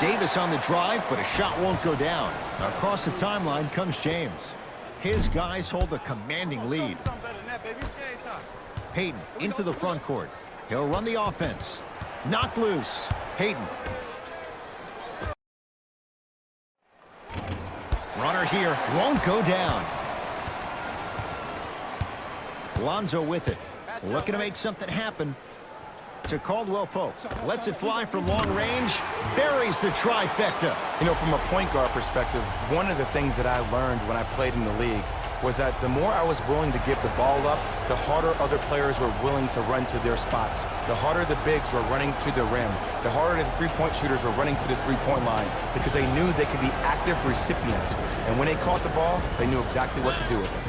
Davis on the drive, but a shot won't go down. Across the timeline comes James. His guys hold a commanding lead. Payton into the front court. He'll run the offense. Knocked loose. Payton. Runner here. Won't go down. Lonzo with it. Looking to make something happen. To Caldwell Pope. Lets it fly from long range. Buries the trifecta. You know, from a point guard perspective, one of the things that I learned when I played in the league was that the more I was willing to give the ball up, the harder other players were willing to run to their spots. The harder the bigs were running to the rim. The harder the three-point shooters were running to the three-point line because they knew they could be active recipients. And when they caught the ball, they knew exactly what to do with it.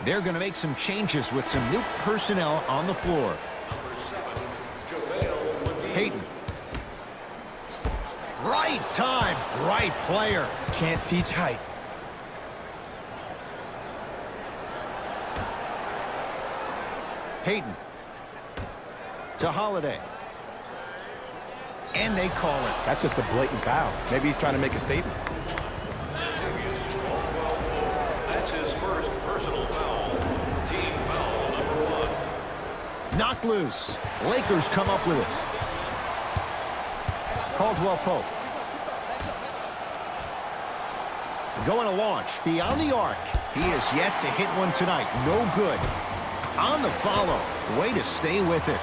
They're going to make some changes with some new personnel on the floor. Payton. Right time, right player. Can't teach height. Payton. To Holiday. And they call it. That's just a blatant foul. Maybe he's trying to make a statement. Knocked loose. Lakers come up with it. Caldwell Pope. Going to launch beyond the arc. He is yet to hit one tonight. No good. On the follow. Way to stay with it.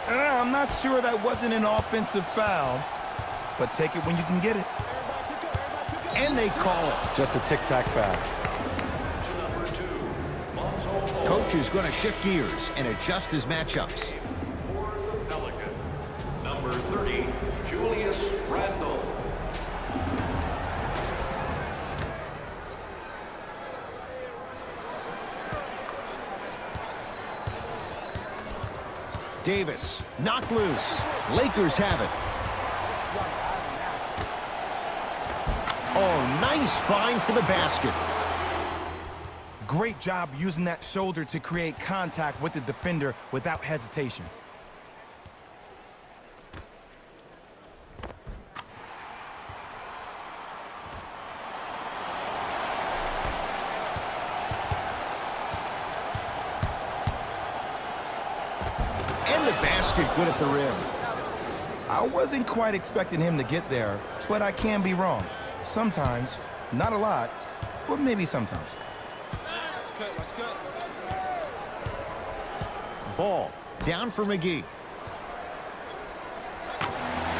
I'm not sure that wasn't an offensive foul, but take it when you can get it. And they call it. Just a tic-tac foul. Coach is going to shift gears and adjust his matchups. For the Pelicans, number 30, Julius Randle. Davis, knocked loose. Lakers have it. Oh, nice find for the basket. Great job using that shoulder to create contact with the defender without hesitation. And the basket good at the rim. I wasn't quite expecting him to get there, but I can be wrong. Sometimes, not a lot, but maybe sometimes. Ball down for McGee.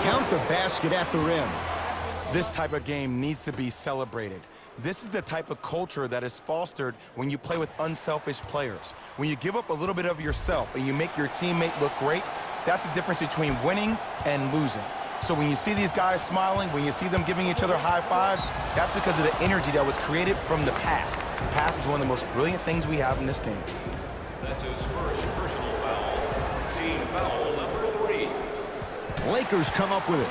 Count the basket at the rim. This type of game needs to be celebrated. This is the type of culture that is fostered when you play with unselfish players. When you give up a little bit of yourself and you make your teammate look great, that's the difference between winning and losing. So when you see these guys smiling, when you see them giving each other high fives, that's because of the energy that was created from the pass. The pass is one of the most brilliant things we have in this game. That's his first personal foul. Team foul number 3. Lakers come up with it.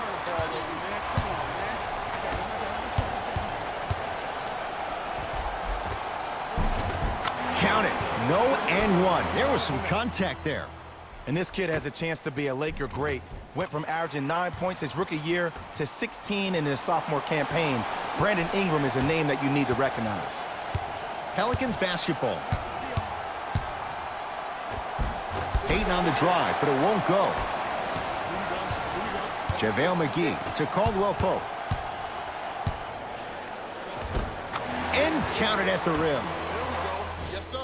Count it. No and one. There was some contact there. And this kid has a chance to be a Laker great. Went from averaging 9 points his rookie year to 16 in his sophomore campaign. Brandon Ingram is a name that you need to recognize. Pelicans basketball. Payton on the drive, but it won't go. JaVale McGee to Caldwell Pope. And counted at the rim.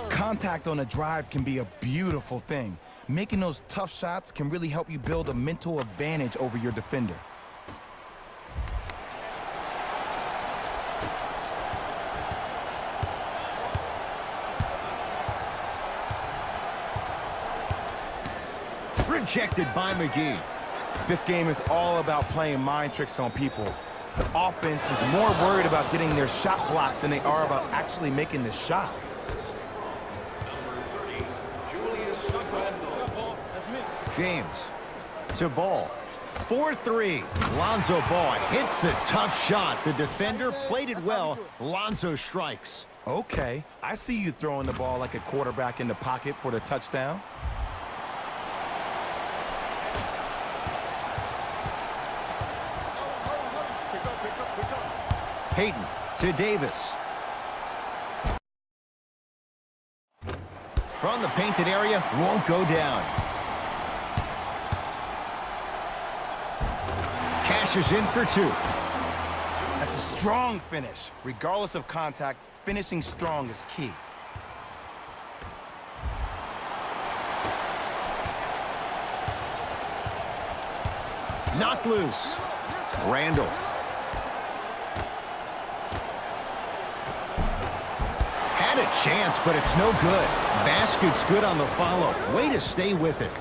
Contact on a drive can be a beautiful thing. Making those tough shots can really help you build a mental advantage over your defender. Rejected by McGee. This game is all about playing mind tricks on people. The offense is more worried about getting their shot blocked than they are about actually making the shot. James to Ball. 4-3. Lonzo Ball hits the tough shot. The defender played it well. Lonzo strikes. Okay, I see you throwing the ball like a quarterback in the pocket for the touchdown. Hayden to Davis. From the painted area, won't go down. Cashes in for two. That's a strong finish. Regardless of contact, finishing strong is key. Knocked loose. Randall. Had a chance, but it's no good. Basket's good on the follow. Way to stay with it.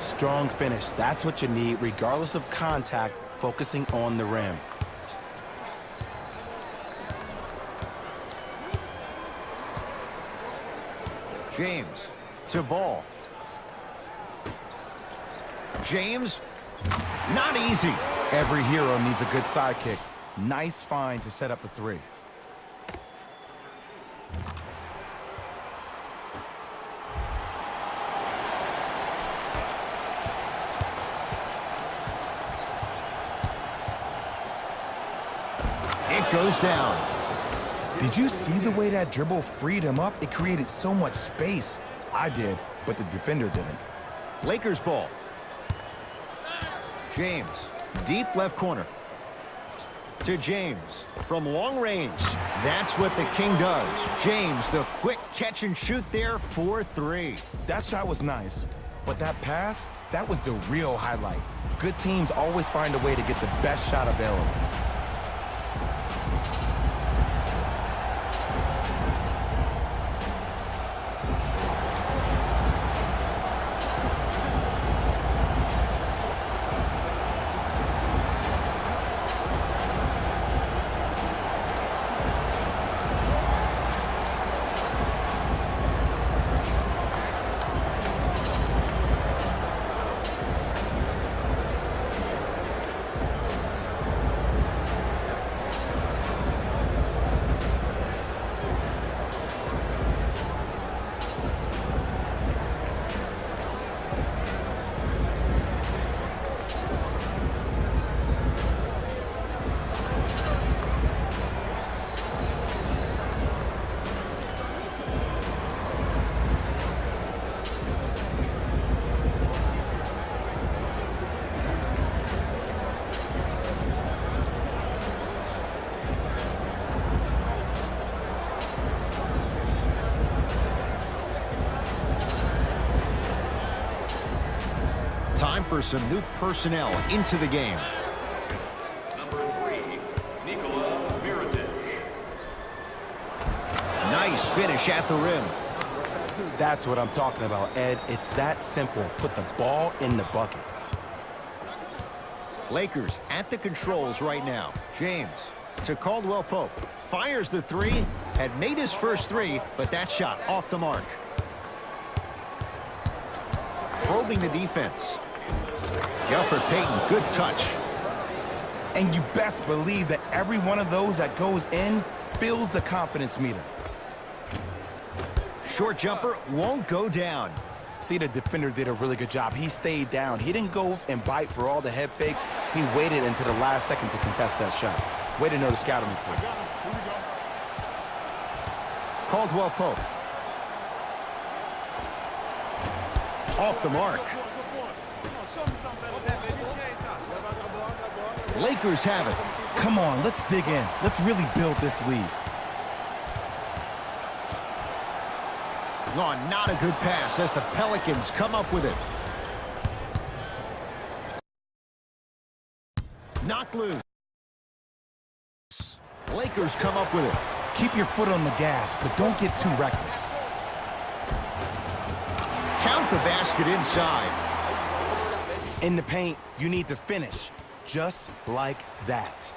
Strong finish. That's what you need, regardless of contact, focusing on the rim. James to Ball. James, not easy. Every hero needs a good sidekick. Nice find to set up the three. It goes down. Did you see the way that dribble freed him up? It created so much space. I did, but the defender didn't. Lakers ball. James, deep left corner. To James, from long range. That's what the King does. James, the quick catch and shoot there, 4-3. That shot was nice, but that pass, that was the real highlight. Good teams always find a way to get the best shot available. Time for some new personnel into the game. Number 3, Nikola Mirotic. Nice finish at the rim. That's what I'm talking about, Ed. It's that simple. Put the ball in the bucket. Lakers at the controls right now. James to Caldwell Pope. Fires the three. Had made his first three, but that shot off the mark. Probing the defense. Elfrid Payton, good touch. And you best believe that every one of those that goes in fills the confidence meter. Short jumper won't go down. See, the defender did a really good job. He stayed down. He didn't go and bite for all the head fakes. He waited until the last second to contest that shot. Way to know the scouting report. Caldwell Pope. Off the mark. Lakers have it. Come on, let's dig in. Let's really build this lead. Oh, not a good pass as the Pelicans come up with it. Knocked loose. Lakers come up with it. Keep your foot on the gas, but don't get too reckless. Count the basket inside. In the paint, you need to finish just like that.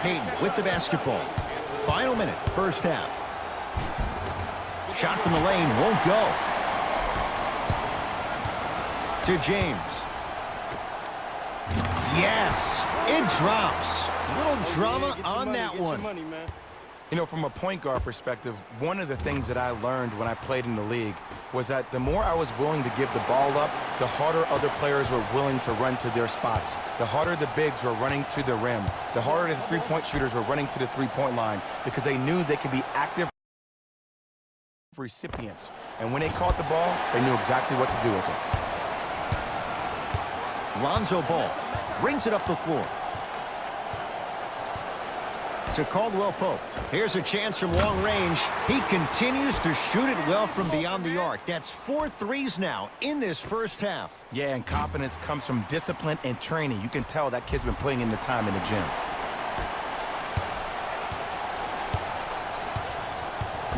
Payton with the basketball. Final minute, first half. Shot from the lane won't go. To James. Yes, it drops. Little drama on that one. You know, from a point guard perspective, one of the things that I learned when I played in the league was that the more I was willing to give the ball up, the harder other players were willing to run to their spots. The harder the bigs were running to the rim. The harder the three-point shooters were running to the three-point line because they knew they could be active recipients. And when they caught the ball, they knew exactly what to do with it. Lonzo Ball brings it up the floor. To Caldwell Pope. Here's a chance from long range. He continues to shoot it well from beyond the arc. That's 4 threes now in this first half. Yeah, and confidence comes from discipline and training. You can tell that kid's been putting in the time in the gym.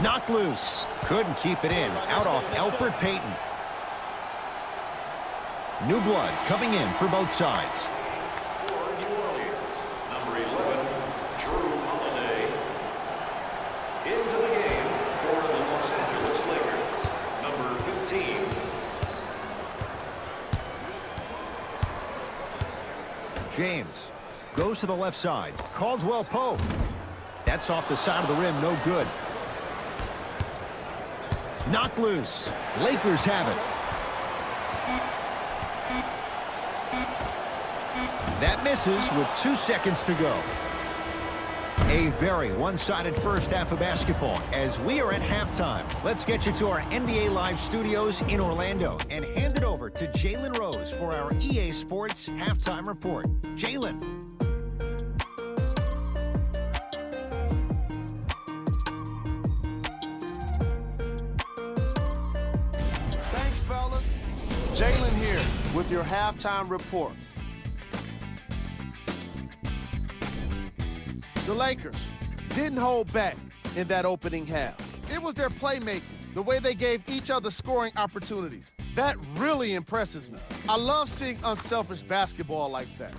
Knocked loose. Couldn't keep it in. Out off Elfrid Payton. New blood coming in for both sides. For New Orleans, number 11, Drew Holiday. Into the game for the Los Angeles Lakers, number 15. James goes to the left side. Caldwell Pope. That's off the side of the rim. No good. Knocked loose. Lakers have it. That misses with 2 seconds to go. A very one-sided first half of basketball as we are at halftime. Let's get you to our NBA Live studios in Orlando and hand it over to Jalen Rose for our EA Sports Halftime Report. Jalen. Thanks, fellas. Jalen here with your halftime report. The Lakers didn't hold back in that opening half. It was their playmaking, the way they gave each other scoring opportunities. That really impresses me. I love seeing unselfish basketball like that.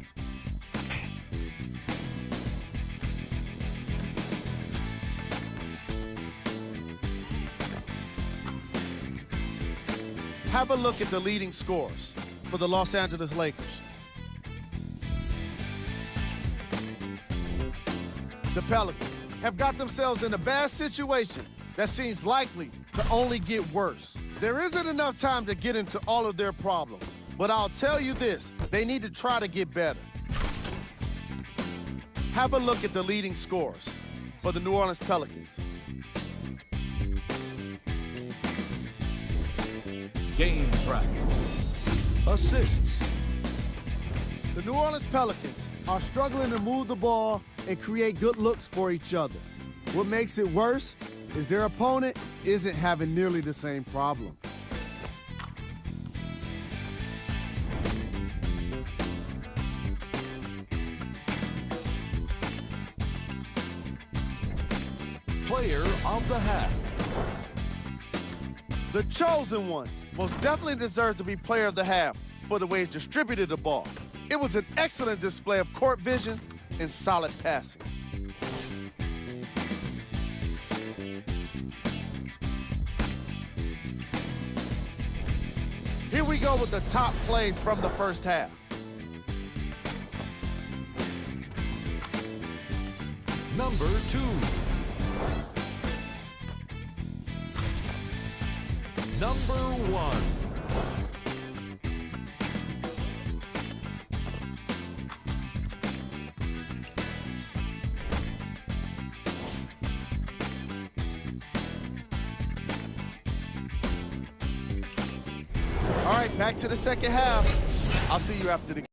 Have a look at the leading scorers for the Los Angeles Lakers. The Pelicans have got themselves in a bad situation that seems likely to only get worse. There isn't enough time to get into all of their problems, but I'll tell you this, they need to try to get better. Have a look at the leading scorers for the New Orleans Pelicans. Game track. Assists. The New Orleans Pelicans are struggling to move the ball and create good looks for each other. What makes it worse is their opponent isn't having nearly the same problem. Player of the half. The chosen one most definitely deserves to be player of the half for the way he distributed the ball. It was an excellent display of court vision and solid passing. Here we go with the top plays from the first half. Number 2. Number 1. Back to the second half. I'll see you after the game.